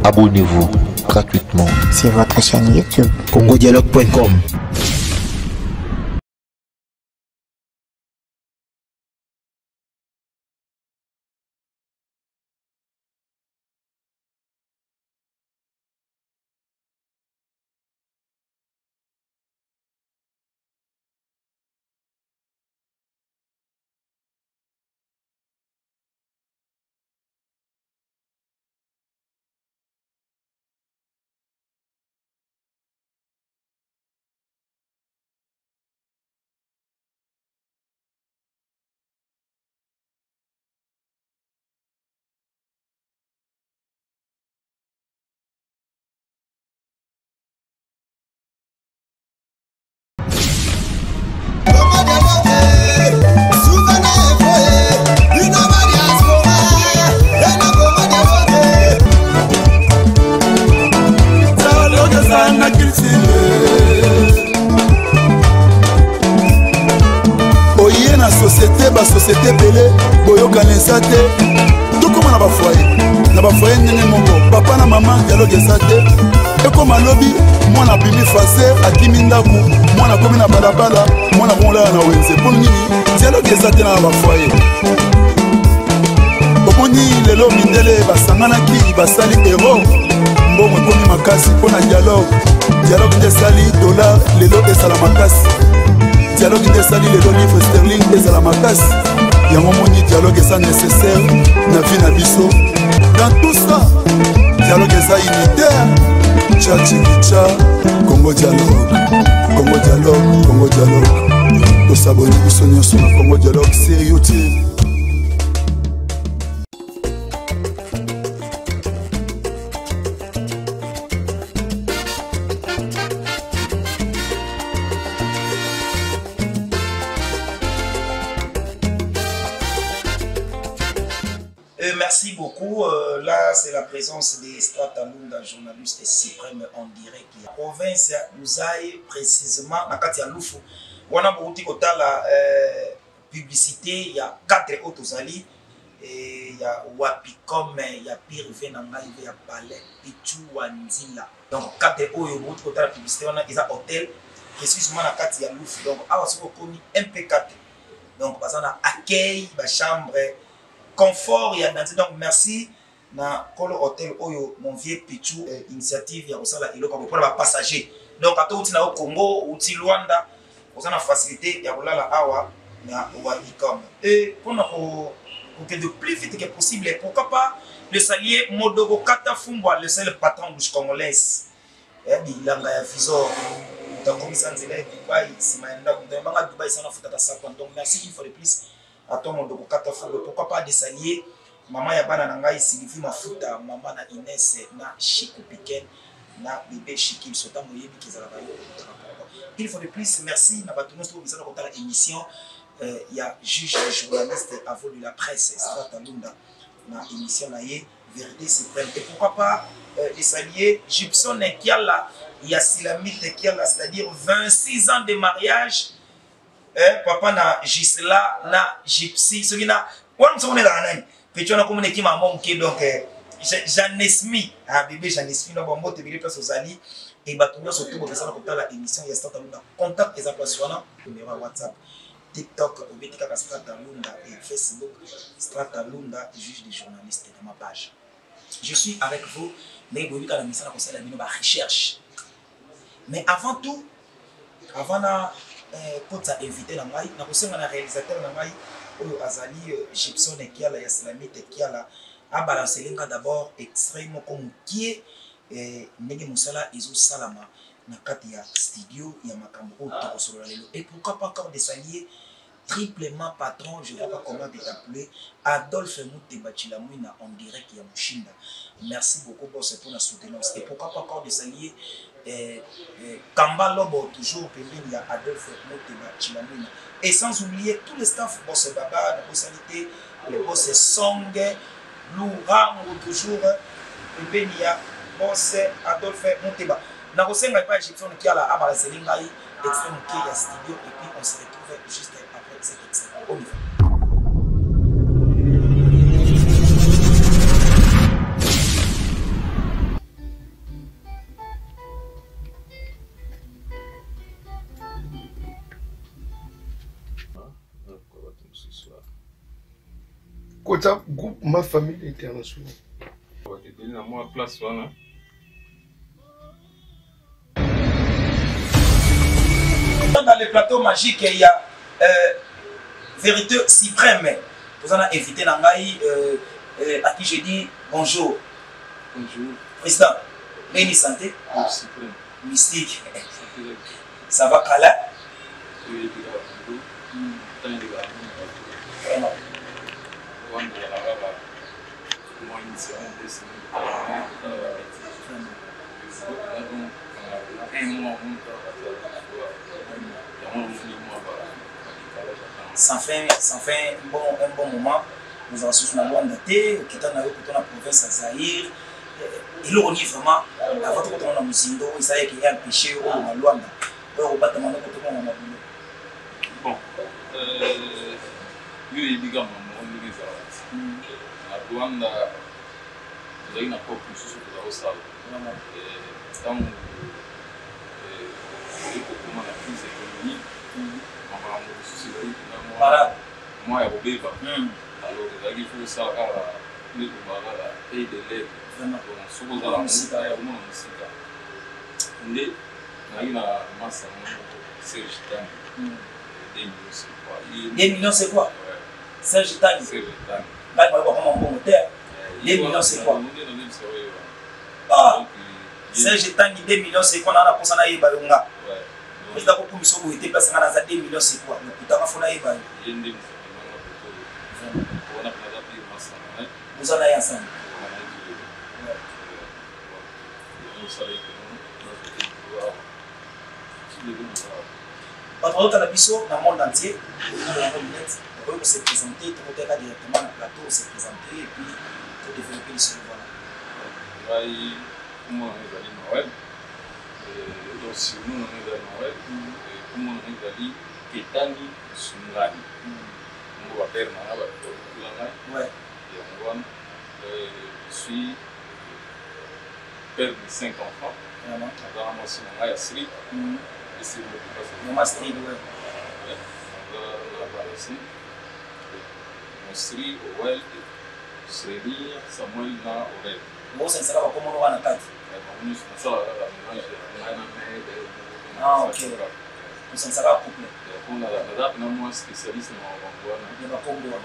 Abonnez-vous gratuitement sur votre chaîne YouTube congodialogue.com. Oye na société belé boyokanisa te tokoma na bafoye ndenge moko papa na mama dialogue eza te ekoma lobi mwana bimi fase akimi ndaku mwana komi na balabala mwana komolala na wenze mpo nini dialogue eza te na bafoye omoni lelo mindele basanganaki basali ero mbongo ekomi makasi mpo na dialogue nde esali dollar lelo esala makasi dialogue nde esali lelo livre sterling ezala makasi yango moni dialogue eza nécessaire na vie na biso dans tout ça dialogue eza unitaire tchachikicha congo dialogue tosaboni biso nyonso na congo dialogue sur YouTube. Merci beaucoup. Là, c'est la présence des Stratalunda, journalistes suprêmes en direct. La province nous aille précisément à Katia Loufou. On a beaucoup de publicité. Il y a 4 autres alliés. Il y a Wapicom, il y a Pire Venanga, il y a Palais, Pichu, Wanzila. Donc, 4 autres de publicité. On a des hôtels précisément à Katia Loufou. Donc, on a MP4. Donc, on a accueil, chambre. Confort, il y a donc merci na Kolo Hotel Oyo mon vieux Pichu initiative ya osala iloko pour les passagers. Donc à tout na au Congo ou ti Luanda, on a facilité ya kolala awa na Wapicom. Et pour que de plus vite que possible, pourquoi pas le salier Modogo Kata Fumbwa, le seul patron bouche congolaise. Bilanga ya visor. Donc comme ça nzela Dubaï, simaenda kundanga Dubaï sana futata 50. Donc merci une fois de plus. À ton monde de pourquoi pas des alliés maman ya bana nangai Sylvie Mafuta maman na Inès na Chico Piken na bébé Chikim sota moyebi kezala ba il faut de plus merci na batuno to bizana ko tala émission il y a juge et journaliste avant de la presse Stratalunda na émission na ye vérité suprême et pourquoi pas des alliés Gibson et Kiala il y a Silamite Kiala c'est-à-dire 26 ans de mariage. Papa na Gisela na Gypsy ce qui na on se connaît là nani petit on a communiqué qui maman donc Janesmi bébé Janesmi no bon moto bili place aux ali et batunyo surtout pour ça na la émission ya Stratalunda contact les appassionants numéro WhatsApp TikTok obetika Stratalunda et Facebook Stratalunda juge des journalistes dans ma page. Je suis avec vous mais vous la mission na conseil la bino ba recherche mais avant tout avant na pour t'inviter dans maï, n'a pas réalisateur dans maï, ou Azali Gibson et Kiala Yaslamite Kiala a balancé l'enga d'abord extrêmement comme qui est Nege Moussala Izo Salama na katia studio ya makambo to lelo et pourquoi pas encore des alliés triplement patron je ne sais pas comment t'appeler Adolphe Mouteba Chilamouina en direct ya Mushinda. Merci beaucoup pour la soutenance et pourquoi pas encore des alliés Kamba Lobo toujours il y a Adolphe Mouteba Chilamouina et sans oublier tous les staffs boss Baba la bossalité les boss Song Lourang toujours et puis il y a boss Adolphe Mouteba na kosenga pas Egyptian qui a la abala selinga extrême qui ya studio et puis on se retrouve juste après cet extrait. On y va. Kocha groupe Ma Famille Internationale. Moi, place, voilà. Dans le plateau magique, il y a Vérité Suprême. Vous en avez invité Nangaï, à qui je dis bonjour. Bonjour. Président, Béni Santé. Suprême. Mystique. Ça va, Kala? Oui, Vraiment. Sans fin un bon moment, nous avons souffert dans le daté, qui est dans la province de Zahir. Et là, on est vraiment, avant de retourner dans le Musindo, il savait qu'il y a un péché au Luanda. Alors, on va demander de retourner dans le boulot. Bon, il dit que la Luanda, vous avez une approche plus sur la salle. Quand vous avez comment la crise économique, moi, il y a alors, il faut ça à et de l'aide. Donc, ce que vous avez dit, il y a masse Serge Tani. 2 millions, c'est quoi? 2 millions, c'est quoi? Serge Tani. Là, il va y avoir un bon moteur. 2 millions, c'est quoi? Ah! Serge Tani, 2 millions, c'est quoi? On a pour ça, on a eu Bayonga. Président pour mission où était placé dans 2 millions, c'est quoi? Le putain, il faut la évaluer. Vous en avez ensemble. Votre cannabis dans le monde entier, on peut se présenter, tout le monde directement dans le plateau, se présenter et puis développer le sujet. Voilà. Comment on est Noël? Donc, si nous on est dans Noël, comment on est dans Ketani Sungani. On va faire ouais. Je suis père de 5 enfants. Vraiment. Moi, c'est mon gars, Sri. Et c'est mon Sri, ouais. Mon Sri, Owel, Sri, Samuel, Na, Orel. Vous, c'est ça, comment on va dans la carte? Ah, ok. Vous, c'est ça, couple. On a la date, moi, spécialiste dans le Congo. Là,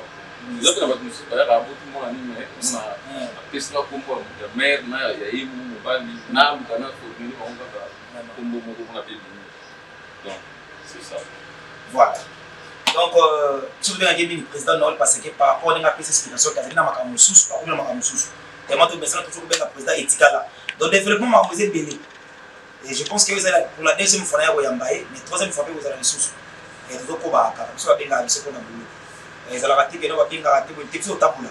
on a beaucoup de monde animé. On a question à comprendre. Il y a mère, il y a ému, mobile, n'a pas de fourni, on va combo on a payé. Donc, c'est ça. Voilà. Donc, tu veux dire le président Noël parce que par rapport à la explication qu'il y a dans ma camusous, par contre, ma camusous, tellement de personnes toujours le président éthique là. Donc, développement m'a posé béni. Et je pense que vous allez pour la deuxième fois, vous allez mais troisième fois, vous allez les sous. Et vous allez vous allez bien ce qu'on a voulu. Les alabati qui n'ont pas bien gardé, vous allez au tabou là.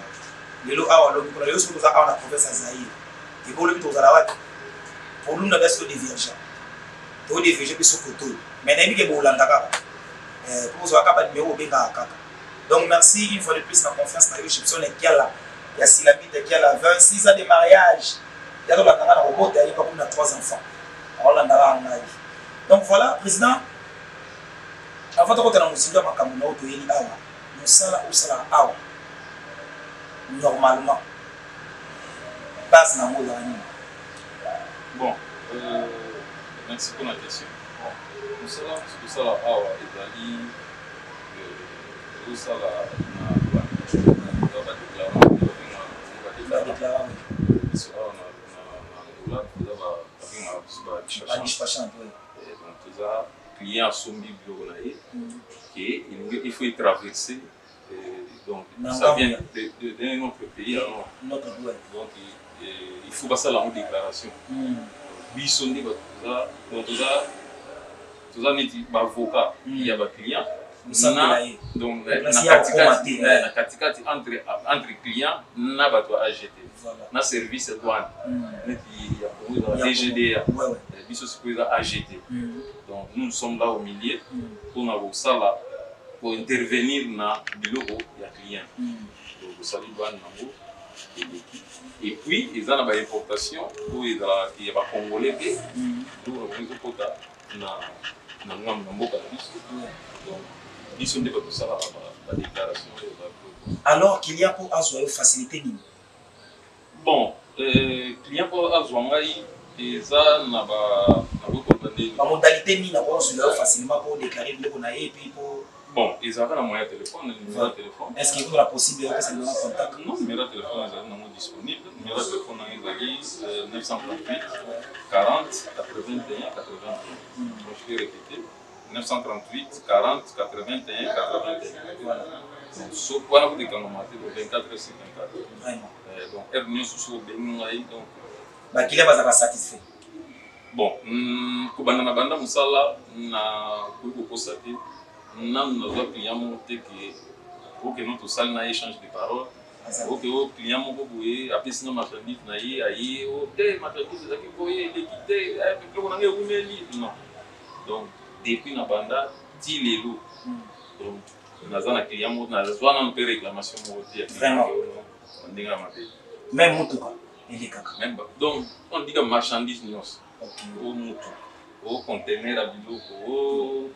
Les lots à l'eau, les lots sont dans la province de Zahir. Et vous allez aux alabati. Pour nous, nous avons des divergents. Vous des divergents qui sont côté. Mais nous avons des Bolandaka. Pour vous avoir un numéro bien gardé. Donc merci une fois de plus la confiance dans les Égyptiens qui a là. Il y a Silabite qui a là 26 ans de mariage. Il y a dans la robot, il y a 3 enfants. Donc voilà, président. Avant de rentrer dans le Musindo, normalement, base dans le bon, merci pour la question. Nous sommes là, client sombi il faut y traverser donc ça vient d'un autre pays alors donc il faut passer la déclaration bisondi donc tout ça n'est pas avocat il y a des clients donc la catégorie entre clients n'a pas toi AGT na service douane il y a DGDA biso c'est AGT donc nous sommes là au milieu pour avoir ça là pour intervenir dans le bureau des clients donc ça lui douane et puis ils ont une importation pour il y a des congolais qui donc biso nde batosala badéclaration. Alors client mpo azwa yo facilité nini? Bon, client mpo azwa ngai eza na bakokondane bamodalité nini na kozwila yo facilement mpo déclarer biloko na ye epuis mpo bon ezalaka na moyen ya téléphone, numéro ya téléphone. Est-ce qu'il est possible de faire numéro de contact? Non, numéro de téléphone est disponible. Numéro de téléphone est 938 40 81 81. Je vais répéter. 938 40 81 81. Voilà. Sauf pour vous décanomater le 24 sur 24. Vraiment. Donc, elle sous Bénouaï. Donc, bah, qu'il est satisfait. Bon, Kubana Banda Moussala n'a pas constaté. Nous avons client monté pour que notre salle n'a échange de paroles. Pour que le client monté après sinon marchandise n'a aïe marchandise qui voyait l'équité on a non. Donc depuis na banda ti lelo. Donc nous avons un client monté na zone on peut réclamation monté vraiment on dit maté même mutuka elekaka même donc on dit que marchandise nous au mutu au conteneur à biloko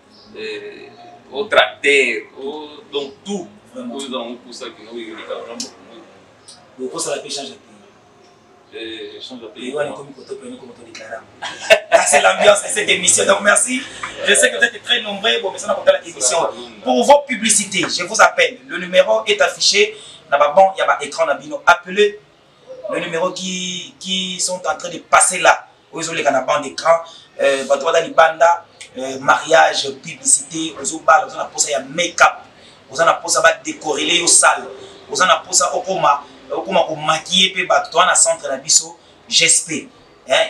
au tracteur, donc tout. Nous avons pour ça que nous avons le cours ça la change de pays. Change de pays. C'est l'ambiance de cette émission. Donc merci. Je sais que vous êtes très nombreux pour la émission. Pour vos publicités, je vous appelle. Le numéro est affiché. Bon, il y a un écran d'abino. Appelez le numéro qui sont en train de passer là. Vous avez un bande d'écran. Mariage, publicité, vous avez un poste de make-up, vous avez un poste de décorer les salles, vous avez un poste de maquiller, vous avez un centre de biso, GSP,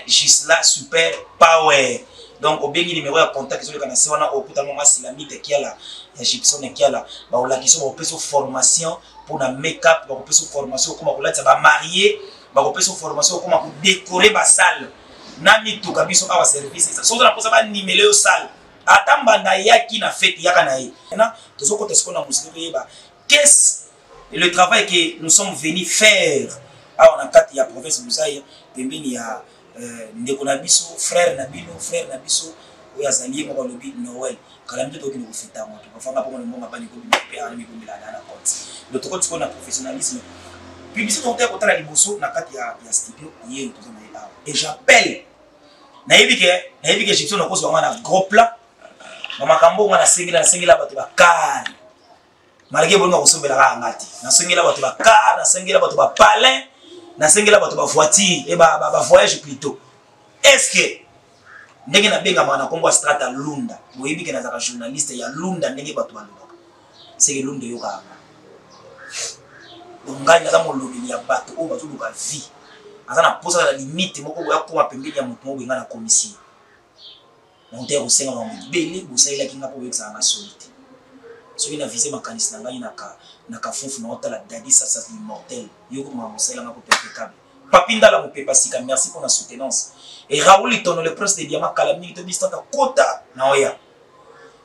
Gisla Super Power. Donc, au bien numéro de contact, vous avez un limite qui est là, Gibson qui est là, vous avez une formation pour la make-up, vous avez une formation pour marier, vous avez une formation pour décorer la salle. Nami to kabiso awa service so na posa ba nimele yo sala atamba na yaki na fête yaka na ye na tozo ko tesko na musiki yeba qu'est-ce le travail que nous sommes venus faire awa na kati ya province Muzaya pembeni ya ndeko na biso frère na biso oya zalié mo ba lobi Noël kala mito to kini ko feta mo to fanga po mo mbonga bani ko bi pe ana mi ko bila na compte le to ko tsko na professionnalisme publicité on t'a ko tala liboso na kati ya studio yé to na ela et j'appelle nayebi ke Gibson na koso na gros plan na makambo na sengela bato ba car malgré bongo ko sombela ka ngati na sengela bato ba car na sengela bato ba palais na sengela bato ba voiture et ba voyage plutôt est-ce que ndenge na benga mana kombo strata Lunda boyebi ke na za journaliste ya Lunda ndenge bato ba Lunda c'est que Lunda yo ka donc ngani na mo lobi ya bato o bato luka vie azana posa la limite moko boya ko pembeni ya mutu mo benga na commission monter au senga mo bele bosaila kinga po bexa na solite so ina viser makanisi na ngai na ka fufu na otala dadi ça immortel yoko ma mosaila ngako impeccable papinda la mopepa sika merci pour la soutenance et Raoul Itono le prince de diamant kalami to distata kota na oya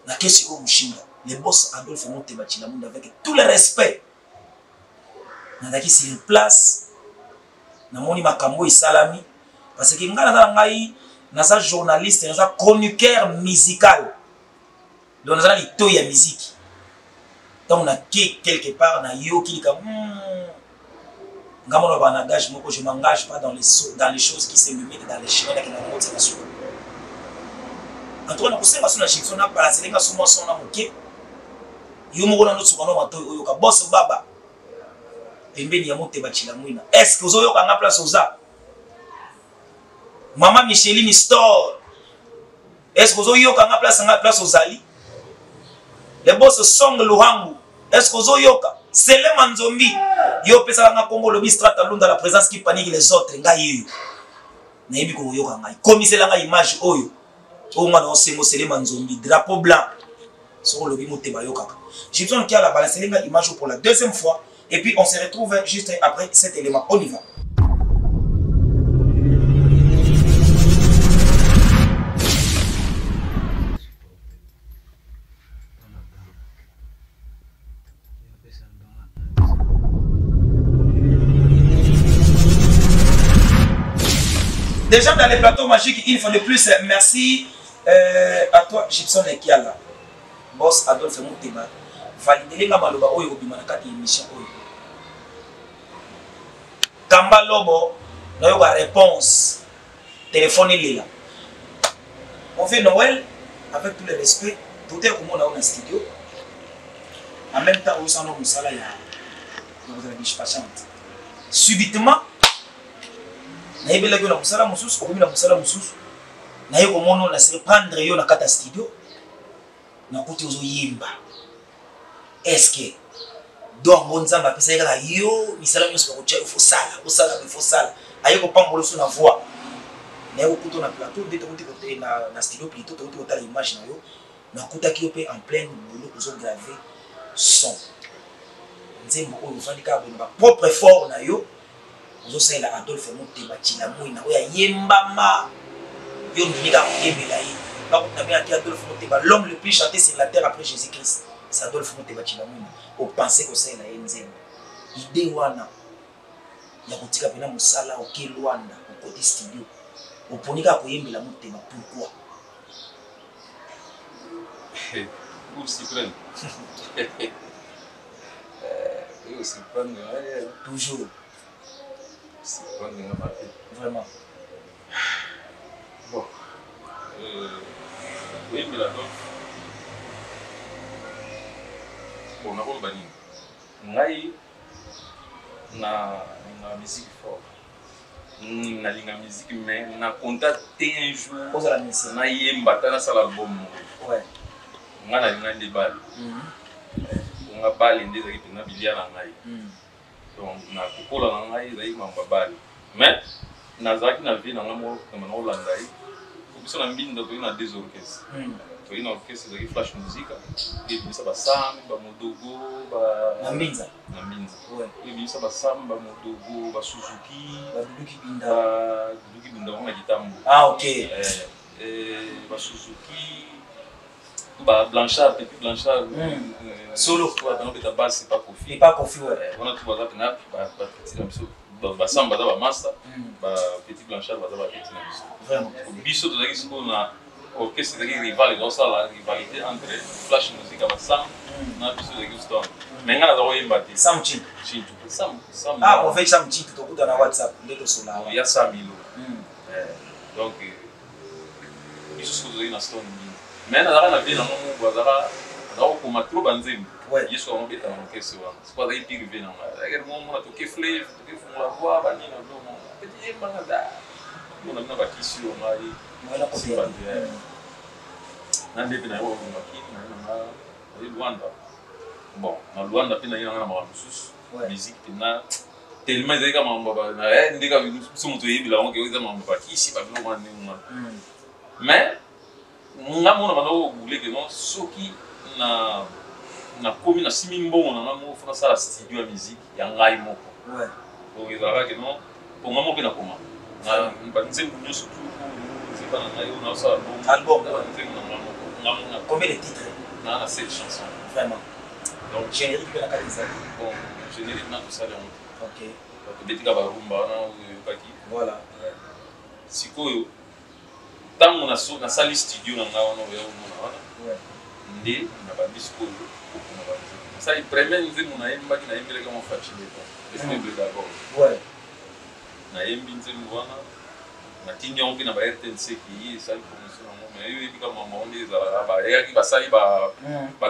na kesi ko mushinga le boss Adolphe Moteba Chilamunda avec tout le respect na daki sur place na moni makambo isalami parce que ngana na ngai na sa journaliste na sa chroniqueur musical donc na li to ya musique donc na quelque part na yo qui ka ngamo na engage moko je m'engage pas dans les choses qui se limitent dans les chemins qui na route na sou en tout cas na kusema suna Gibson na para selenga sumo sona moke yo moko na notsuka no mato oyo ka boss baba pembeni ya Moteba Chilamwina. Est-ce que vous avez une place oza? Maman Micheline Store. Est-ce que vous avez une place ozali? Les boss Song Luhangu. Est-ce que vous avez une Sele Manzombi. Yo pesa nga Congo lobi strata Lunda la présence qui panique les autres ngai yo. Na yebi ko yoka ngai. Komisela nga image oyo. Onga na osengo Sele Manzombi drapeau blanc. Sur lobi Moteba yoka. Gibson qui a la balance nga image pour la deuxième fois. Et puis on se retrouve juste après cet élément. On y va. Déjà dans les plateaux magiques, une fois de plus, merci à toi Gibson Ekiala. boss Adolphe Muteba validé nga maloba oyo obima na kati émission oyo Kamba Lobo na yo réponse téléphone là. On fait Noël avec tout le respect tout est comme on a un studio en même temps on s'en a un salaire vous avez dit patiente subitement na yebela ko na musala mususu ko na musala mususu na yo komono na surprendre yo na kata studio na kuti ozo yimba est-ce que donc bon nzamba pesa yaka yo misala nyonso ko tshela faut sala ayo ko pambolo so na voix na yo kuto na plateau de to kuti na studio plutôt to kuti otala image na yo na kuta ki yo pe en pleine boulot ozo graver son nzembo oyo fandika bo ba propre effort na yo ozo sala Adolphe Muteba Chilamui na oya yembama yo ndika yembela yi ba ko tabia ki Adolphe Muteba l'homme le plus chanté sur la terre après Jésus-Christ c'est Adolphe Muteba Chilamui au penser que c'est la nzembo idée wana ya kutika pena musala oke Luanda au côté studio oponika koyembela Muteba pourquoi pour s'y prendre aussi prendre toujours s'y prendre vraiment bon oui mais là bon na ko bani ngai na musique fort na linga musique mais na contacté un jour pour la musique na yemba tana sala album ouais ngana linga ndebal nga bali ndeza ki na bilia na ngai donc na kokola na ngai zai mamba bali mais nazaki na vie na ngamo na Holanda yi kubiso na mbindo to ina des orchestres to ina orchestre zaki flash musique et bisa ba sam ba modogo ba na mbinza ouais et bisa ba sam ba modogo ba Suzuki ba duki binda ngoma gitambo OK ba Suzuki ba Blanchard petit Blanchard solo quoi dans le basse c'est pas Kofi ouais on a tout bazar na ba petit biso ba samba ba master ba petit Blanchard ba petit biso vraiment biso to zaki siko na orchestre zaki rival dans ça la rivalité entre flash musique ba sam na biso zaki stone mais ngana za oyemba ti sam chintu sam on fait sam chintu to kuta na WhatsApp ndeto sola ya samilo donc biso siko zaki na stone mais na na vie na mo bazara na ko matro banzembo yeso on beta na orchestre wa c'est pas des pire vie na regarde mo na to ke flave to ke fond la voix ba ni na do mo petit mangada mo na ba kisi o ngai wala ko te na ndebe na yo makini na Luanda bon na Luanda pina ina na ma mususu musique pina tellement zeka mambo ba na ndika sumu to yibila on ke wiza mambo ba kisi ba no man ni mais nga mona bano bouler que non soki na komi na simi mbongo na ngamo fona sala studio ya musique ya ngai moko ouais donc ezala que non pour ngamo pe na koma na banzembo nyoso tu c'est pas na ngai on a ça album banzembo na ngamo na combien de titres na 7 chansons vraiment donc générique de la Kalisa bon générique na tout ça OK donc betika ba rumba na paki voilà sikoyo tango na sali studio na nga wana oya mona wana nde na bandisco kokuna banze sali premier nzembo na yembaki na yembeleka mo fatile to esmble d'abord ouais na yembi nzembo wana na tingi on pina ba RTNC ki sali promotion na mo mais yo ebika mama onde za ba yaki ba sali ba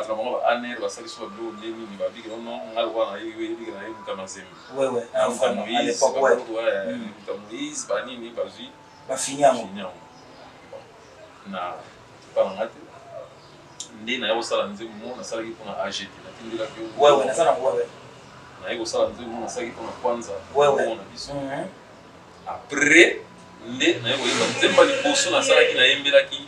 tramo ba aner ba sali so do ndeni ni ba biki no ngal wana yo ebika na yembi kama zembe ouais vraiment à l'époque ouais Moïse ba nini ba zi ba finyamo na parangate ndi na yo sala nzembo na sala ki pona AGT na tindela ki ouais na sala ouais na yo sala nzembo na sala ki pona kwanza ouais na biso après ndi na yo yeba nzembo li boso na sala ki na yembela ki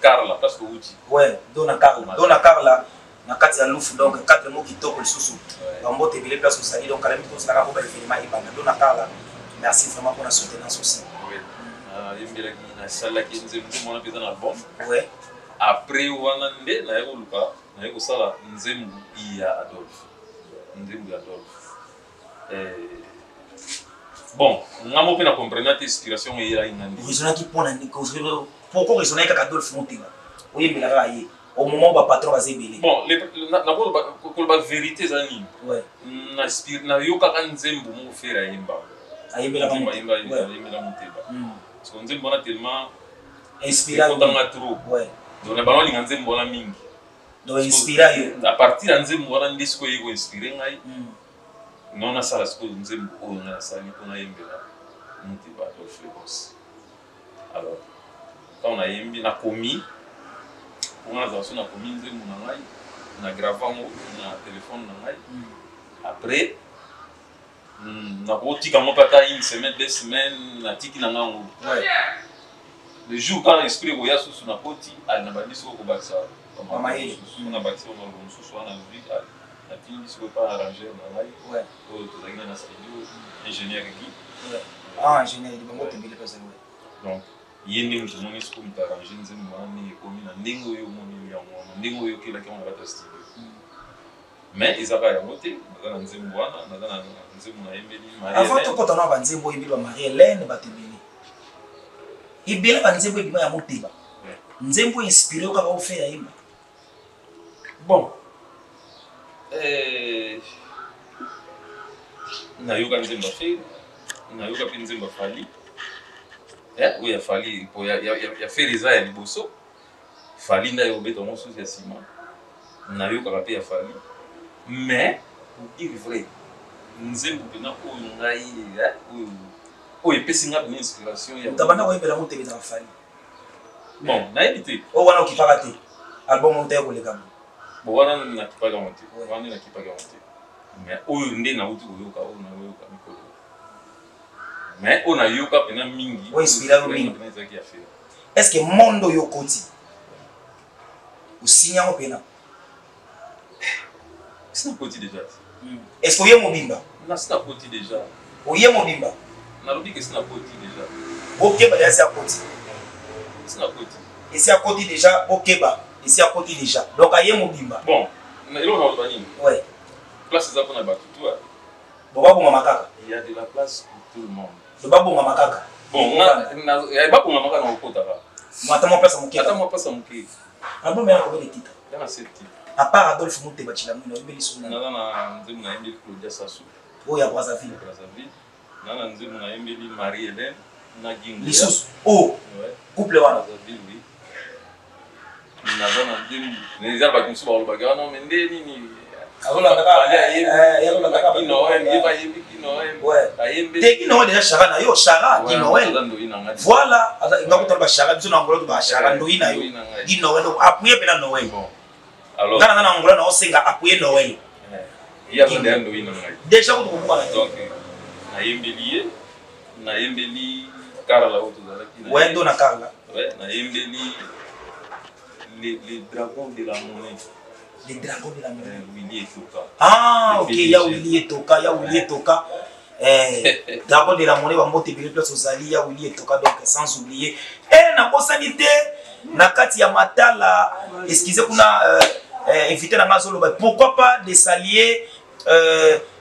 Carla parce que uti ouais dona Carla na kati ya lufu donc 4 mots kitoko lisusu bambote bile place ko sali donc kalami to sala ko ba événement ibanda dona Carla merci vraiment pour la soutenance aussi yembela ki na sala ki nzembo mona peza na album ouais après wana nde na yeko luka na yeko sala nzembo ya Adolphe bon ngamo pe na comprendre ta inspiration et la ingandi raisonner qui pona ni pourquoi raisonner ka Adolphe Muteba oyembela ka ye au moment où le patron va s'ébéler. Bon, la vérité, c'est que na yoka nzembo mo faire ayemba. Ayemba la muteba. Parce que nzembo na tellement inspiré trop. Ouais. Donc na bango linga nzembo na mingi. Donc inspiré à partir de nzembo na ndisiko yego inspiré ngai. Non na sala sko nzembo o na sala ko na yembela muteba to fréquence. Alors quand on a yembi na komi on a dans na komi nzembo na ngai na grava mo na téléphone na ngai. Après na kotika mo pata une semaine 2 semaines na tiki na ngango. Le jour quand l'esprit voya sous na poti al na bandiso ko baksa mama ye na baksa na sous na vie na tini so pas arranger na ngai. Ouais. O to zaki na studio ingénieur qui. Ah ingénieur di bango tembele pesa we. Donc yende mtumoni siku mtarange nzembo ni komi na ndingo yo moni ya mwana ndingo yo kila kama na studio. Mais izaka ya moté na nzembo wana na nzembo na yembeli Marie. Avant tout quand on a nzembo yembeli Marie Hélène batembele. Ibele ba nzembo ebima ya moteba. Nzembo inspiré kaka o faire yemba. Bon. Na yoga nzembo fait, na yoga pe nzembo fali. Oui, ya fali po ya fait les ya liboso. Fali na yo beto mo sous ya ciment. Na yoga pe ya fali. Mais pour dire vrai, nzembo pe na ko ngai o epesi nga une inspiration ya tabana ko yebela motebe na fali. Bon, na évité. O wana okipaka te. Album monté ko lekam. Bon wana na kipaka monté. Wana na kipaka monté. Mais oyo nde na uti koyoka o na yoka mikolo. Mais on a yoka pena mingi. O inspiré mingi. Est-ce que mondo yokoti? O sinya o pena. C'est un petit déjà. Est-ce que yemo bimba? Na c'est un petit déjà. O yemo bimba. Na lobi que c'est un petit déjà. OK ba c'est à côté. C'est un petit. Et c'est à côté déjà, OK ba. Et c'est à côté déjà. Donc a yemo bimba. Bon, na ilo na olbani. Ouais. Place ça pour na batu toi. Bon ba bonga makaka. Il y a de la place pour tout le monde. Do ba bonga makaka. Bon, na ya ba bonga makaka na okota ba. Moi moi place moké. Attends moi place moké. Album ya combien de titres? Il y en a 7 titres. À part Adolphe Muteba Chilamino, il y a des na nzembo na yembeli Claudia Sassou. Oh ya Brazzaville. Na nzembo na yembeli Marie Hélène na Gingo. Lissus. Oh. Ouais. Couple wana. Brazzaville oui. Na zona nzembo. Les arbres qui sont ba non mais ndeni Azola ndaka. Ya lola ndaka. Noël, il va yembi Noël. Ouais. Teki Noël déjà Chara na yo Chara qui Noël. Voilà, ngako ba Chara biso na ngolo ba Chara ndoina yo. Di Noël appuyer pena Noël. Alors, dans la Angola, on s'est appuyé Noël. Il y a un Noël. Déjà, vous comprenez. Donc, na yembeli Carla autozalaki. Ouais, dona Carla. Ouais, na yembeli les dragons de la monnaie. Les dragons de la monnaie. Willy et Toka. Ah, OK, il y a Willy et Toka, il y a Willy et Toka. Dragons de la monnaie, on va monter place aux alliés, il y a Willy et Toka, donc sans oublier. Et na bosanité, na kati ya matala, excusez kuna invité na mazolo, pourquoi pas des alliés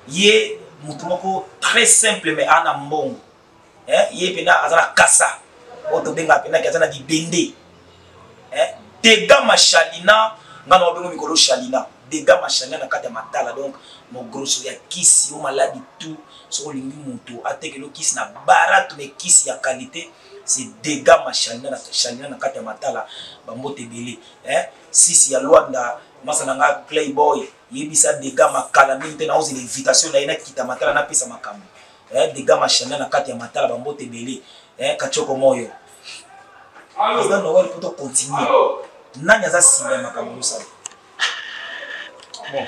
yé mutumoko très simple mais ana mbongo. Yé pena azana kasa. Oto benga pena kazana di bende. Dega machalina ngana obengo mikolo chalina. Dega machalina na kati ya matala donc mon grosso ya kisi o maladi tout so lingi mutu atekelo kisi na barat mais kisi ya qualité. C'est dégâts machalina na kati ya matala bambote belé sisi ya Luanda masananga Playboy yebisa dégâts makala mingi na ozi l'invitation na ina kita matala na pesa makambo dégâts machalina na kati ya matala bambote belé kachoko moyo ça Noël pour continuer nani aza sima makambo ça bon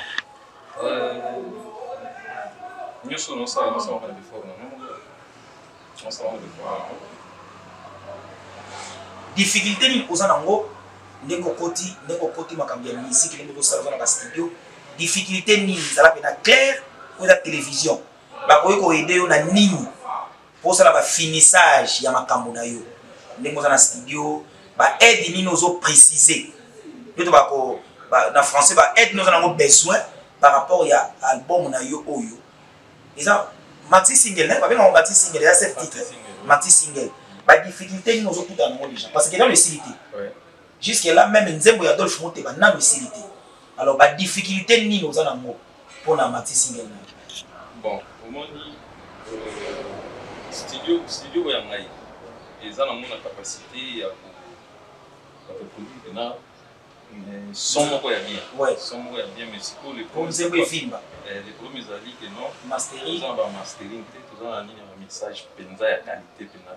mieux sur nous ça on va le faire on ça va le faire difficulté ni posa nango ndeko koti makambo ya musique ndeko salva na studio difficulté ni zala pena clair ou la télévision ba ko aider yo na nini posa la ba finissage ya makambo na yo ndeko za na studio ba aide ni nozo préciser yo to ba ko na français ba aide nous en besoin par rapport ya album na yo oyo eza maxi single ne ba bien maxi single ya 7 titres maxi single. La difficulté nous autres dans le monde déjà parce que dans le silité jusque là même nzembo ya Adolphe Muteba na lucidité alors ba difficulté ni nous en mo pour na mati single bon comment ni studio ya ngai eza na mona capacité ya ko produire na son moko ya bien ouais son moko ya bien mais siko le comme nzembo efimba les premiers ali que non mastering ba mastering te tout ça ni na mixage penza ya qualité penza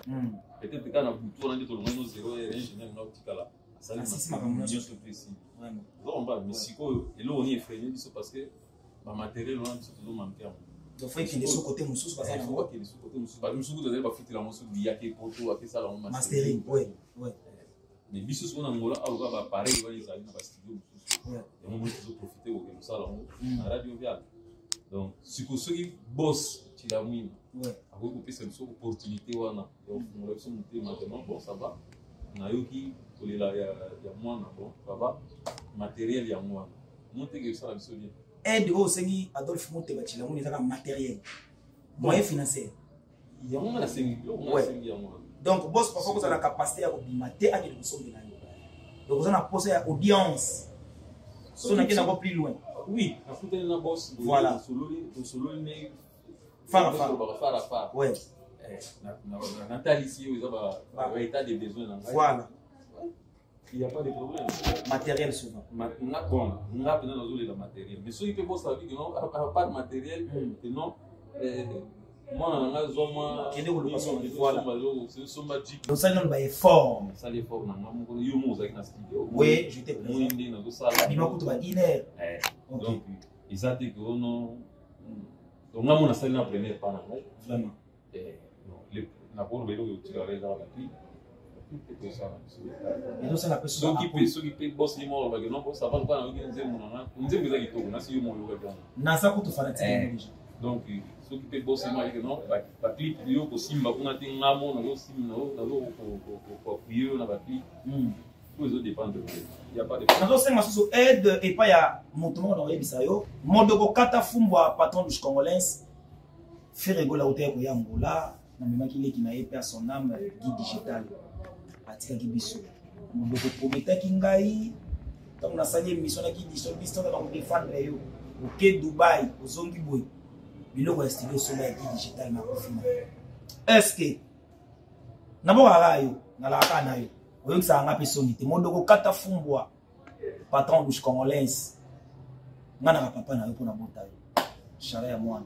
peut-être quand na butu on a dit tout le monde 0 et ingénieur na optikala ça c'est ma communication précis vraiment on va mais siko et là on est effrayé parce que ba matériel on a toujours manqué donc faut qu'il est sur côté mususu parce que faut qu'il est sur côté mususu ba mususu doit ba fitira mususu dia ke poto ake ça la mastering ouais ouais mais biso so na ngola aluka ba pareil ba ezali na ba studio mususu et on peut toujours profiter au comme ça la na radio via donc siko soki boss tu la mine ouais ako ko pesa biso opportunité wana donc on va se monter maintenant bon ça va na yoki kolela ya mwana bon ça va matériel ya mwana monter que ça la biso bien aide au sengi Adolphe Muteba Chilamuni ça matériel moyen financier ya mwana na sengi on sengi ya mwana donc boss parfois vous avez la capacité à bimater à quelque chose de là donc vous en a posé à audience so na kena plus loin oui na fouté na boss voilà solo mais fara ouais Nathalie ici ils ont un état de besoin voilà il n'y a pas de problème matériel souvent bon on a besoin de le matériel mais ceux qui peuvent savoir que non pas de matériel que non moi on a zoma qui est de façon voilà c'est son magique donc ça donne ba effort ça l'effort na moi yo mo za na studio oui je t'ai présent moi na ça la bima kutu ba iner donc ils a dit que non donc là mon salle na première pas vraiment na pour le tu la réserve la pluie et donc ça la personne ceux qui peut bosser moi parce que non ça va pas na nzembo na nzembo za kitoko na si yo mo yo bien na ça kutu fanatique déjà donc ceux qui peut bosser moi que non ba clip yo ko simba kuna te ngamo na yo sim na yo ko kuyo na ba clip tous les dépendent de il y a pas de donc c'est ma sous aide et pas ya mouvement dans ebisayo modoko kata fumbwa patron du congolais faire rigola hôtel ko yangola na memaki leki na yepe son âme guide digital atika kibiso modoko prometaki ngai tant na sali émission na guide digital biso na ko défendre yo OK Dubai ozongi boy biloko ya studio so na guide digital na kofina est-ce que nabo arayo na la kana yo oyo ça nga personnalité modoko kata fumbwa patron du congolais ngana ka papa na yo pona botayo chara ya mwana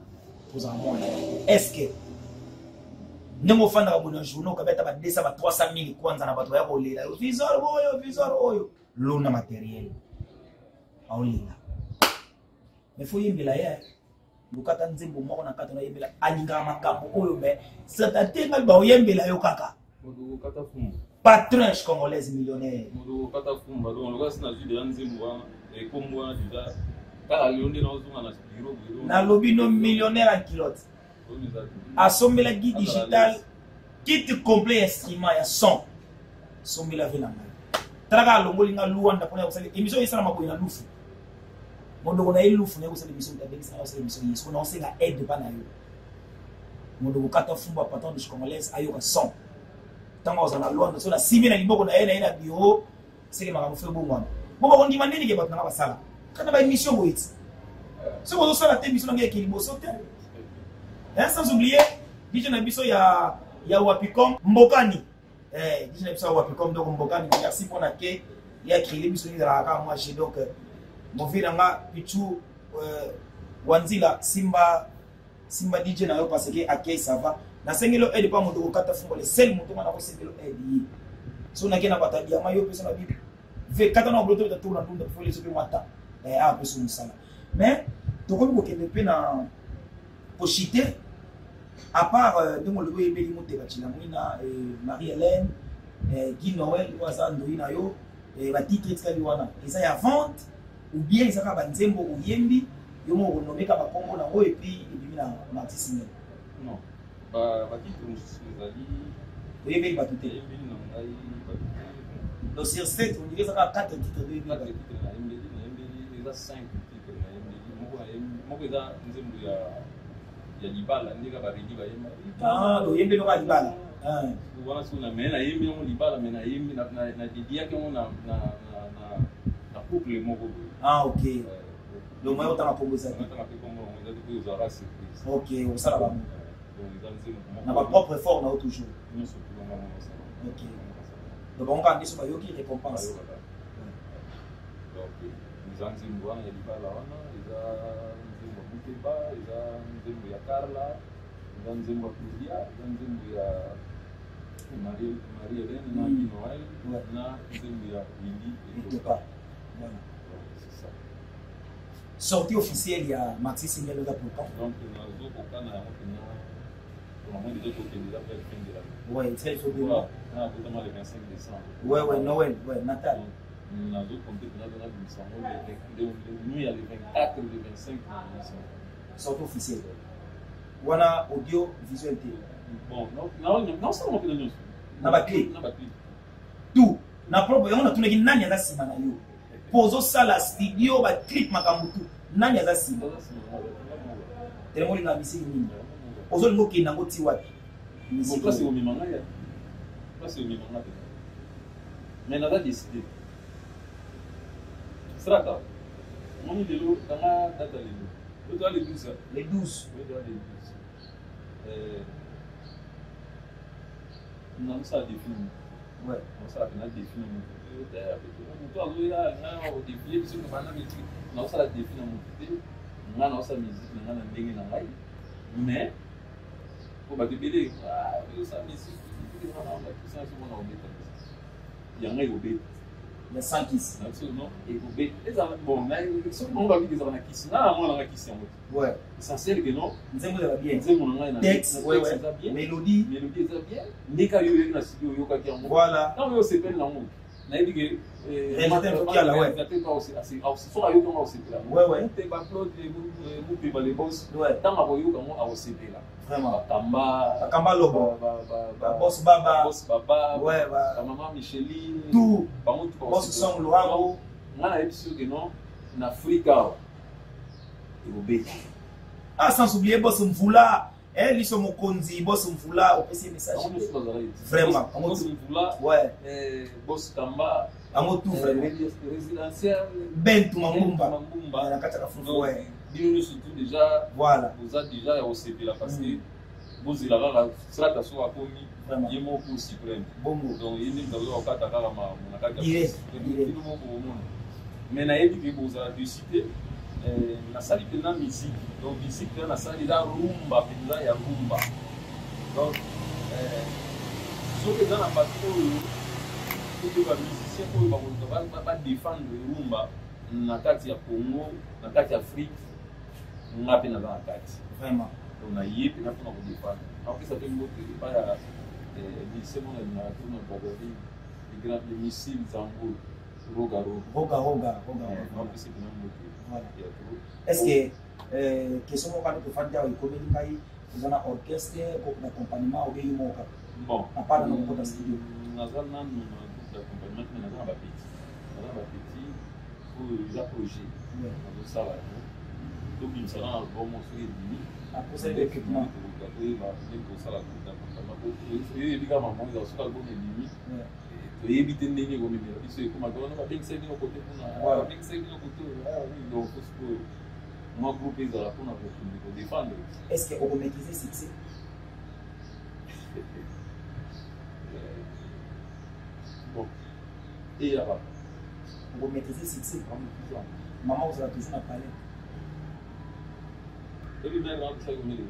poza mwana est-ce que ndemo fanda ka bona journaux ka beta ba 200 ba 300 000 kwanza na bato ya ko lela visor oyo lona matériel aolela mais faut yembela ya lukata nzembo moko na kata na yembela alinga makambo oyo mais ça tatenga ba yembela yo kaka modoko kata fumbwa patron congolais millionnaire modoko kata fumbwa donc lokasi na zide ya nzembo wana e kombo déjà kala lionde na ozunga na bureau na lobino millionnaire en kilote assombela guide digital kit complet instrument ya son sombela vena traka longoli nga luanda pona kusali émission isana maboyi na lufu modoko na ilufu na kusali émission tabelisa na kusali émission yeso na osenga aide pa na yo modoko kata fumba patron du congolais ayoka son tango za na luanda so na simi na liboko na yena ina bureau sele makambo fe bomwana boba kondi mandeni ke batanga basala kana ba émission boyiti so bozo sala te émission ngeke liboso te sans oublier DJ na biso ya Wapicom Mbokani DJ na biso ya Wapicom donc Mbokani merci pour na ke ya créer biso ni la ka moi j'ai donc mon vilanga pichu wanzila simba DJ na yo parce que akei ça va na sengelo aide pas moto kata fungo le seul moto na ko sengelo aide so na kena bata dia mayo pesa na bibi ve kata na bloto de tour na ndunda faut les super mata a peso musala mais to ko ko kende pe na pochité à part donc le boy Beli Muteba Chilamuna Marie-Hélène Guy Noël Wazando inayo ba titre tsali wana eza ya vente ou bien eza ka banzembo oyembi yo mo renomeka ba kombo na o et puis ebimi na artiste non ba titre musali oyembi ba tuté donc sur 7 on dirait ça ka 4 titres de na yembi eza 5 titres na yembi moko eza nzembo ya libala ndika baridi ba yemba do yembe no ka libala Voilà ce qu'on a mais na yemi on libala mais na yemi na didia que on na couple moko. Ah OK. Donc moi on t'a proposé ça. On t'a fait comme on a dit aux surprise. OK, on ça là. Na ba propre effort na toujours. Nous surtout on ça. OK. Donc on va dire sur yoki récompense. Donc nzanzimbo wana libala wana eza nzimbo muteba eza nzimbo ya Carla eza nzimbo ya Claudia eza nzimbo ya Marie Hélène na Noël na nzimbo ya Willy et Toka. Voilà. C'est ça. Sortie officielle il y a Maxi Singelo da pourtant. Donc nazo kokana ya mokina pour le moment déjà pour déjà faire le fin de l'année. Ouais, c'est ça bien. Ah, le 25 décembre. Ouais, Noël, ouais, Natal. Nous avons compté que nous avons nous il y a le 24 et le 25 décembre. Sortie officielle. Wana audio visuel télé. Bon, non seulement que nous. Na ba clip. Tout. Na problème on a tourné nani aza sima na yo. Pozo sala studio ba clip makambo tout. Nani aza sima. Tellement il na misi nini. Ozo ngoki na ngoti wapi. Bon, place au mimanga ya. Place au mimanga. Mais nada décidé. Strata. Mon idélo dans la date l'élo. Le doit les 12. Les 12. Le doit les 12. Nous avons ça défini. Ouais. On ça a défini. Toi, on a défini parce que nous avons mis. Nous ça défini mon côté. Nous avons ça musique, nous avons ndenge na ngai. Mais pour battre belé, ça musique, nous avons tout ça sur mon obéta. Il y a un obéta. Il y a 100 kiss. Absolument. Et bon, on va dire que ça va kiss. Là, on a kiss en mode. Ouais. Essentiel que non. Nous avons bien. Texte, ouais. Mélodie. Mélodie, ça bien. Neka yo na studio yo kaki en mode. Voilà. Non, mais c'est peine là mode. Na dit que ouais. T'es pas Claude, vous pas les boss. Ouais. Dans ma voyou comment à OCP là. Vraiment. Kamba Lobo. Boss Baba. Boss Baba. Ouais, maman Micheline. Tout. Boss Som Luango. On a sûr que non, en Afrique. Ah, sans oublier Boss Mvula. Ils sont mon konzi, Boss Mvula, au PC message. Vraiment. Boss Mvula. Ouais. Boss Kamba. Amo tout vraiment. Résidentiel. Bentou Mambumba. La kataka fufu ouais. Dis-nous surtout déjà. Voilà. Vous êtes déjà au CP là parce que vous il a la strata sur a commis. Il est mort pour suprême. Bon. Donc il est dans le cas de la maman. Direct. Mais na yebi que vous avez décidé. Na sali de la musique. Donc musique na sali da rumba, penza ya rumba. Donc ce que dans la partie où les musiciens va défendre rumba na kati ya Congo, na kati ya Afrique, na pena dans la kati. Vraiment. On a yé pena pour nous défendre. Après ça fait une autre pas ya lycée mon na tourne pour les grands missiles Zango. Roga. Est-ce que question qu'on va nous faire dire comme ils ont un orchestre un accompagnement ou bien bon à part dans notre studio nous avons un accompagnement mais nous avons un petit pour le projet donc ça va donc il sera un bon morceau de après ça l'équipement pour ça la évidemment ils ont sur l'album et éviter de gagner comme il c'est comme on va bien c'est bien côté pour bien c'est bien côté donc parce que moi groupe ils ont pour nous défendre est-ce que on peut maîtriser succès bon et là on peut maîtriser succès maman vous a toujours na parler et puis même là ça comme il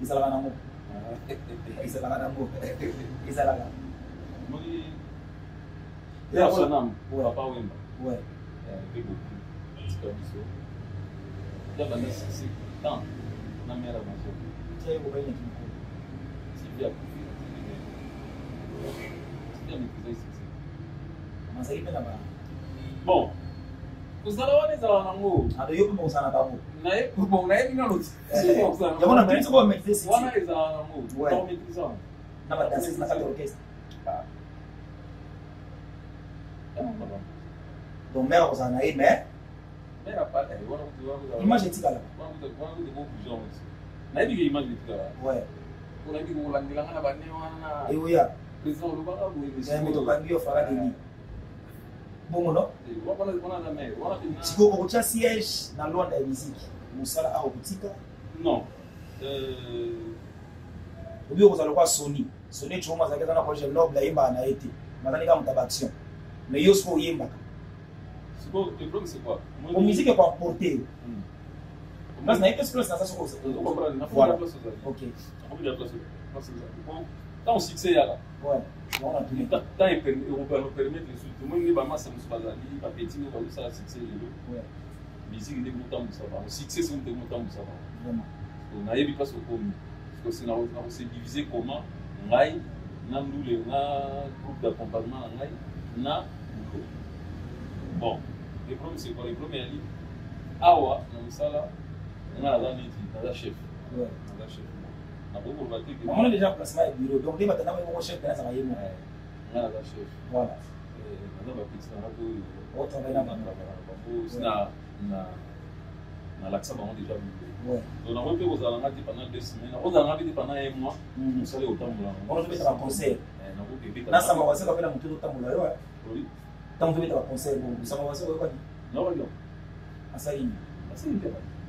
ils allaient dans ils allaient moi là son nom papa Wemba ouais fait beaucoup expérience là ben c'est tant na mère avant ça c'est au bain c'est bien c'est bien maîtriser succès mas aí pena ba bon uzalawane zalawana ngo ado yopo mo sana babo na e bon na e ngalo ya bona prince ko maîtriser succès wana ezalawana ngo to maîtriser na ba danser na kata orchestre donc mère vous en avez mais mère pas image est là na ebi image est là ouais on a dit qu'on l'a dit là, on a dit et oui, président le bas, oui, mais on a dit au Farah Denis. Bon, non? Si vous avez un siège dans l'ordre de la musique, vous avez un boutique? Non. Vous avez un Sony. Sony, tu vois, vous avez un projet noble, il y a un été. Vous avez un action. Mais il y a un peu. Le problème, c'est quoi? La musique est pas portée. Mas na époque c'est ça chose. Voilà. OK. Dans succès là. Ouais. On a tout le temps. Tant et on peut permettre les tout le monde n'est pas masse nous bazali pas petit nous va ça succès là. Ouais. Musique n'est pas tant ça va. Succès c'est pas tant ça va. Vraiment. On a évi pas ce comme parce que c'est on s'est divisé comment ngai na nous les na groupe d'accompagnement ngai na bon. Le problème c'est quoi? Le premier livre awa na sala on a la chef. Ouais. La chef. On a déjà placé le bureau, donc il va tenir un chef dans sa maison. On a la chef. Voilà. Madame a pris ça un peu. Autre na l'accent on déjà vu. Ouais. Donc on peut vous allez pendant 2 semaines. On a envie pendant 1 mois. Vous allez au Tamboula. On va faire un concert. Na ça va passer la montée au Tamboula. Ouais. Oui. Tant vous mettez un concert, vous ça va passer quoi? Non, non. Asaï. Asaï.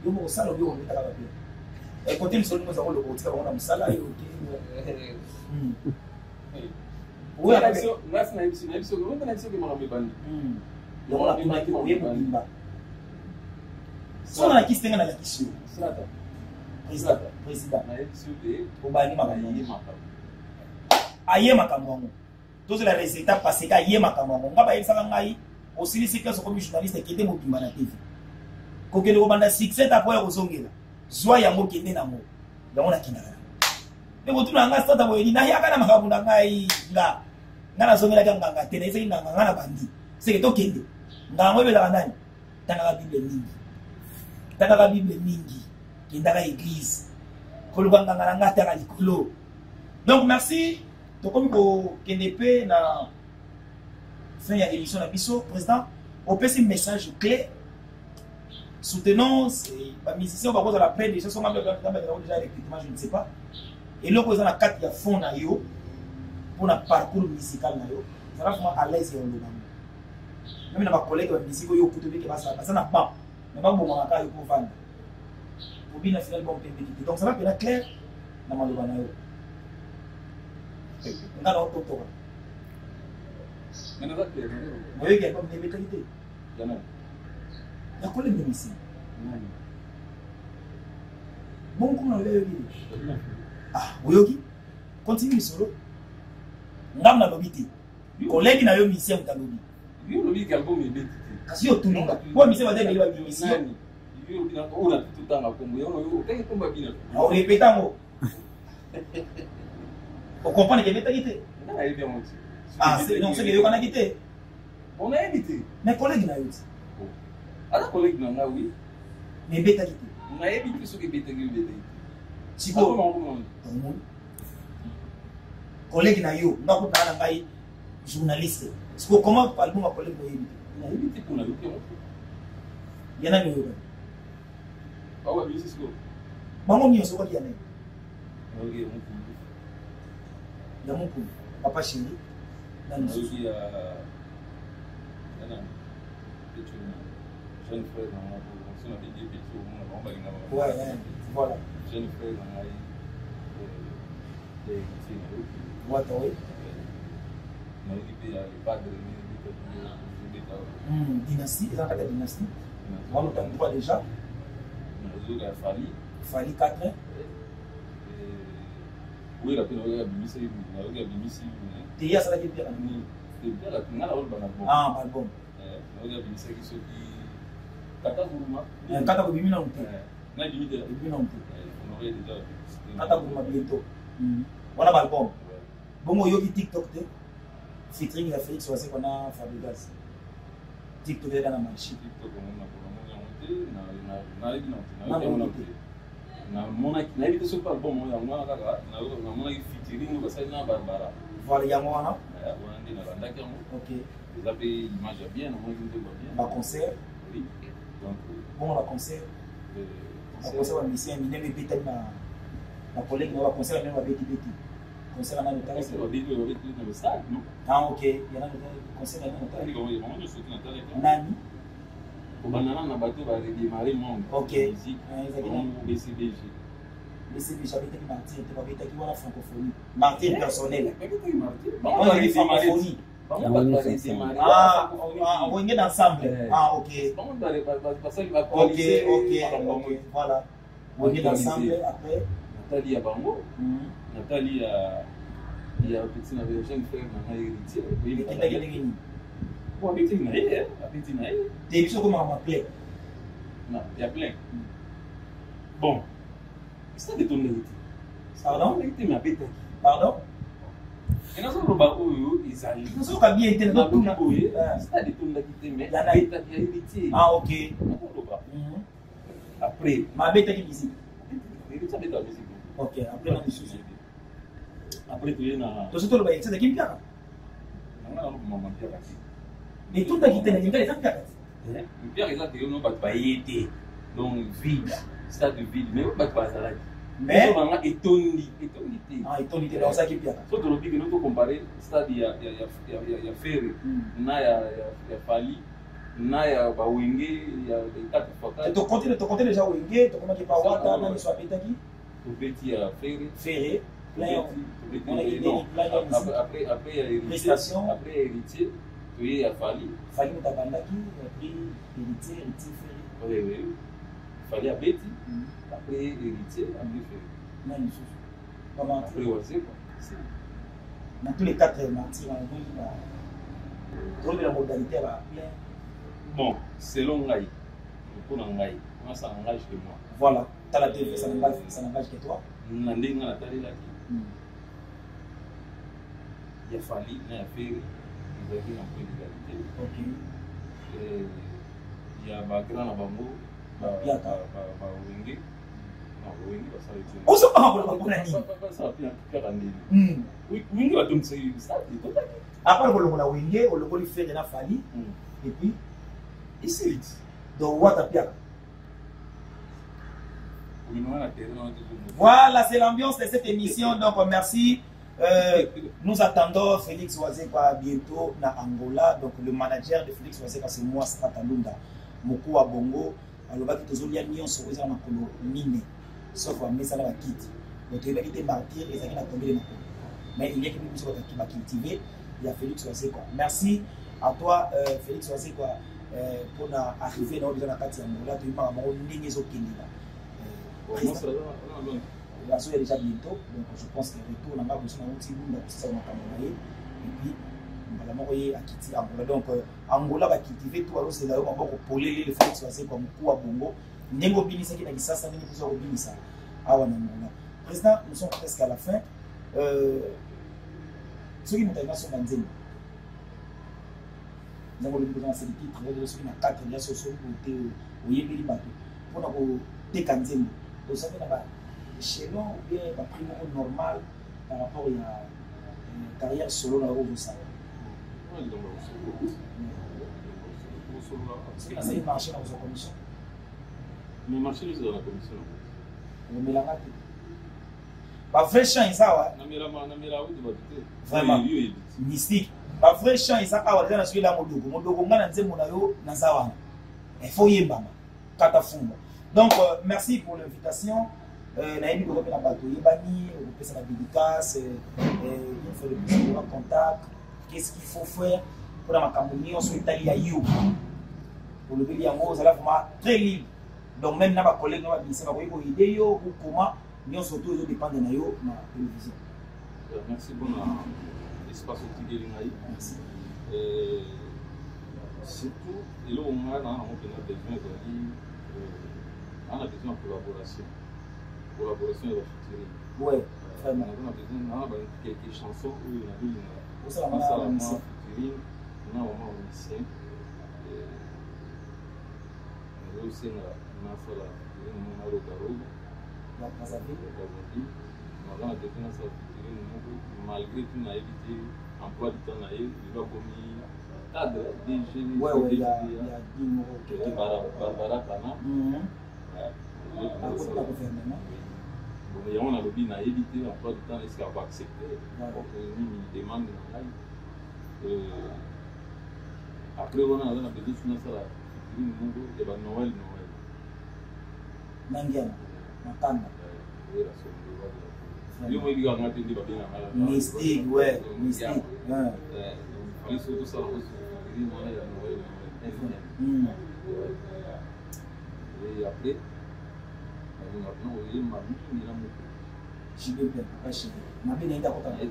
Yo mo sala yo on metaka papier. Et côté le solo nous avons le côté on a musala et OK. Oui, national on a que mara bebandi. Yo on a tuna ki oye bimba. Sona ki stenga na yakisho. Sata. Président. Na yakisho de obani makambo. Aye makambo. Tous les résultats passés ka aye makambo. Ngaba yesaka ngai aussi c'est que ce comme journaliste qui était mobimba na TV. Kokele ko banda succès après kozongela. Zwa yango kende nango. Yango na kinala. Ebo tuna nga stata boyini na yaka na makambo na ngai nga. Ngana zongela kanga tena ise nga ngana bandi. C'est que to kende. Ngango bela nani? Tanga Bible mingi. Tanga Bible mingi. Kindaka église. Kolubanga ngana ngata ka likolo. Donc merci. To comme ko kende pe na fin de l'émission de Bisso, président, on peut un message clé. Soutenons les musiciens, on va voir la plaie des choses, on va déjà recrutement, je ne sais pas. Et là, on a 4 il y a fond pour un parcours musical. Ça va vraiment à l'aise. Même dans ma collègue, la musique, il y a beaucoup de gens qui ça n'a pas. Mais pas bon, on a un peu vendre. Pour bien finir, bon, donc ça va être clair dans ma loi. On a l'autre. Mais non, c'est il y a comme des métalités. Il y a quoi les mêmes ici? Bon, comment on l'a vu? Ah, oui, continue solo. Ndam na lobité. Collègue na yo mission ta lobi. Yo lobi album est bête. Kasi yo tulinga. Kwa mission va dire que mission. Yo bina ko na tout temps kombo yo teke komba bina. On répète ngo. On comprend que métalité. Na est bien monté. Ah, c'est non, c'est que on a quitté. On a évité. Mais collègue na yo. Alors collègue na oui. Mais beta quitté. On a évité ce que beta qui Chico. Collègue na yo, on va pas ngai journaliste. Parce que comment parler ma collègue na évité. On a évité pour la lutte. Il y en a yo. Ah ouais, mais c'est ce que. Maman mi so ko ki yana. OK, Il y a mon coup. Papa chéri. Dans le aussi jeune frère dans la on a dit petit on va ouais, voilà. Jeune frère dans la oui. Mais il y a le padre dynastie, ils ont la dynastie. Moi, nous avons déjà. Nous avons Fali 4 ans. Oui, la peine de Bimisi. Tu y as ça qui est bien. Ah, album. Nous avons Bimisi qui se dit Kata Gourma. Kata Gourma non plus. Non, limite. Non plus. On aurait déjà. Kata Gourma bientôt. Voilà l'album. Bon, moi, yogi TikTok, featuring la Félix, c'est qu'on a Fabregas. TikTok est dans la machine. TikTok, on a monté. Na évité ce pas bon moi na featuring ko sai na Barbara. Voilà yango wana. On dit na banda ki yango. OK. Vous avez image bien, on dit bien. La concert. Oui. Donc bon la concert. La concert wa mission mineme peut-être ma collègue va conseiller même avec Betty. Conseiller dans le temps. C'est le stade, non? Ah ok, il y en a le conseil dans le temps. Nani? Banana na bateau va redémarrer monde. Ok. BCBG. BCBG j'habite avec Martin, tu vas habiter qui la francophonie. Martin personnel. On va francophonie. Ah, on est ensemble. Ah ok. Ok, voilà. On est ensemble après. Nathalie à Bango. Nathalie il y a petit jeune frère na héritier. Bon, avec tes naïs, avec tes naïs. T'es émission comment on m'appelait? Non, il y a plein. Bon, c'est de ton héritier. Pardon? Héritier m'a bêté. Pardon? Et nous sommes au ils arrivent. Nous sommes bien été dans tout le c'est de ton héritier, mais il y a héritier. Ah, ok. Après, ma bête qui visite. Héritier bêta visite. Ok, après on est après tu es na. Tu sais tout le bail, c'est qui me piaca? Non, non, maman piaca. Et tout le qui était dans les gens piaca. Pierre exact que nous pas bailler donc vide, stade vide, mais pas bazar. Mais on a étonné. Ah, étonné dans ça qui piaca. Surtout le pique nous to comparer stade il y a Ferry, na ya Fali, na ya Bawenge, il y a des quatre fois. Tu comptes déjà Wenge, tu comment qui pas Wata, na soit Betaki? Tu petit à Ferry. Après il y a prestation. Après héritier, tu es à Fali. Fali Mutabandaki, après héritier Ferry. Oui. Fali à Betty, après héritier, après Ferry. Non, comment après Oisé, dans tous les quatre martyrs, on a la modalité là. Bon, selon Ngaï, pour Ngaï, moi ça engage que moi. Voilà, tu as la TV, ça n'engage que toi. Nandé Nathalie là. Il y a Fali, il y a Ferry, il y a un peu d'égalité. Ok. Il y a Bagra Nabango, Piaka. Wenge. Non, Wenge va s'arrêter. On se parle pour la nuit. Ça va faire un oui, Wenge va donc se stade. Après, on a Wenge, on a fait de la Fali. Et puis, ici, donc, Wata Piaka. Voilà, c'est l'ambiance de cette émission. Donc, merci. Nous attendons Félix Wazekwa bientôt dans Angola. Donc, le manager de Félix Wazekwa, c'est moi, Stratalunda. Mokou à Bongo. Alors, il y a des gens qui sont mine. Sauf que ça va quitter. Donc, il y a des martyrs et ça va tomber. Mais il y a des gens qui vont cultiver. Il y a Félix Wazekwa. Merci à toi, Félix Wazekwa, pour arriver dans la carte d'Angola. Tu as la soirée est déjà bientôt, donc je pense que le retour n'a pas besoin d'un petit bout de ça dans et puis on va l'envoyer à Kiti Angola. Donc Angola va cultiver tout alors c'est là où on va poler les Félix Wazekwa comme coup à Bongo. Nengo Binisa qui n'a ça, ça n'est plus au Binisa. Ah ouais, Angola. Président, nous sommes presque à la fin. Ceux qui m'ont été sur Manzeni. Nous avons besoin de ces titres, ceux qui n'ont pas 4 déjà sur le côté où il y a des bateaux. Pour nous décanter. Vous savez, l'échelon ou bien la prime normale par rapport à la carrière solo dans le ça. Parce que c'est marché dans votre commission. Mais marché dans la commission. Le mélange. Pas vrai champ, ça va. Vraiment. Mystique. Pas vrai champ, ça va. Dans celui là, Modogo, ngana nzembo na yo na zawana. Il faut y mbama. Katafumba. Donc, merci pour l'invitation. Naïmi Gorobe na bateau Yébani, on peut faire la dédicace, il faut le plus en contact. Qu'est-ce qu'il faut faire pour la Cameroun? On se Italie à You. Pour le pays en gros, ça va vraiment très libre. Donc, même dans ma collègue, on va dire ça va vous aider ou comment, nous surtout ils dépendent de la télévision. Merci pour l'espace au Tigre. Merci. Surtout, et là, on a besoin de on a besoin de collaboration. Collaboration et de featuring. Oui, vraiment. On a besoin de quelques chansons où il y a une featuring, on a vraiment un musicien. On a aussi un featuring, on a le Garogo. On a besoin de featuring, malgré tout, on a évité l'emploi du temps, il va comme cadre, DG, il y a Barbara Kana. Mais on a le bien à éviter l'emploi du temps, est-ce qu'elle va accepter? Une demande. Après, on a besoin de ça. Il y a Noël. Nangiana, Matanda. Mystique, ouais, mystique. Il faut tout ça. Et après, maintenant, il y a je vais bien, pas chez moi. Ma belle est d'accord avec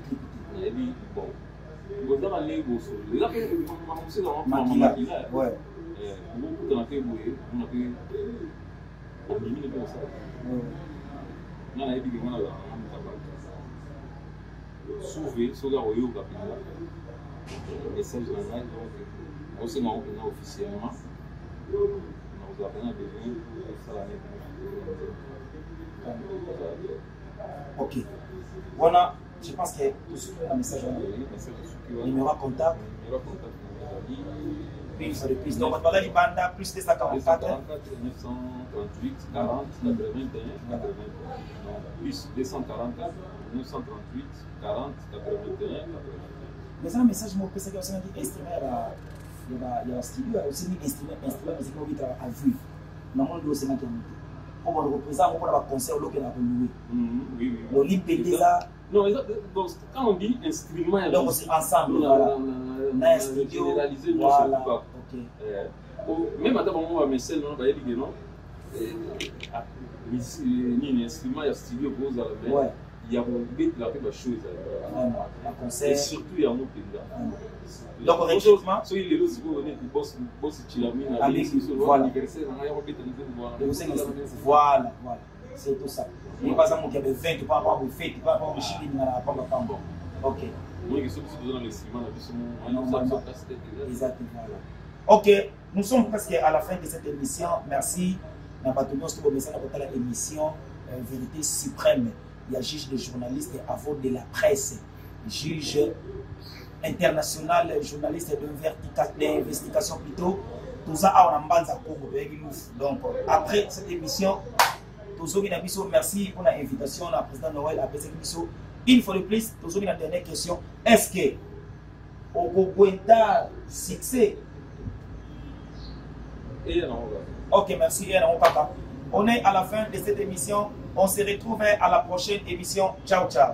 il dit, bon, vous avez allé au sol. Il a fait un Makila, ouais. On a fait bouillir, on a fait un minute de ça. On a dit qu'on a sauvé, sauvé au Yoga. Message dans la donc, aussi officiellement, nous avons besoin de ça l'année prochaine. Ok. Voilà, je pense que tout ce qui est un message, numéro à contact. Puis ça depuis. Donc, on va aller banda plus de 144. 938, 40, 81, 81. Plus 244, 938, 40, 81, 81. Mais c'est un message que je pense que c'est un instrument, il y a un studio, aussi un instrument, mais c'est qu'on à vue. Dans le monde, c'est un qui on va représenter, on va concert, l'eau qui a loué. Oui. L'Olympe déjà. Non, donc quand on dit instrument, donc c'est ensemble. On a généralisé, voilà. Même à on va mettre on va dire que non. Il y a un instrument, il y a un studio, il y a un chose. Et surtout, il y a un autre. Donc, recrutement. Si il est là, si vous venez pour bosser, voilà, c'est tout ça. Il y a par exemple qui avait 20, tu peux avoir 20, tu peux avoir 10 ok. Exactement. Ok, nous sommes presque à la fin de cette émission. Merci. Nous avons l'émission Vérité Suprême. Il y a juge de journalistes avant de la presse, juge international, journaliste d'investigation plutôt. Tout ça a un banza Congo. Donc après cette émission, merci pour l'invitation. La présidente Noël a fait émission. Une fois de plus, toujours une dernière question. Est-ce que au Gogoenda succès? Ok, merci. On est à la fin de cette émission. On se retrouve à la prochaine émission. Ciao, ciao.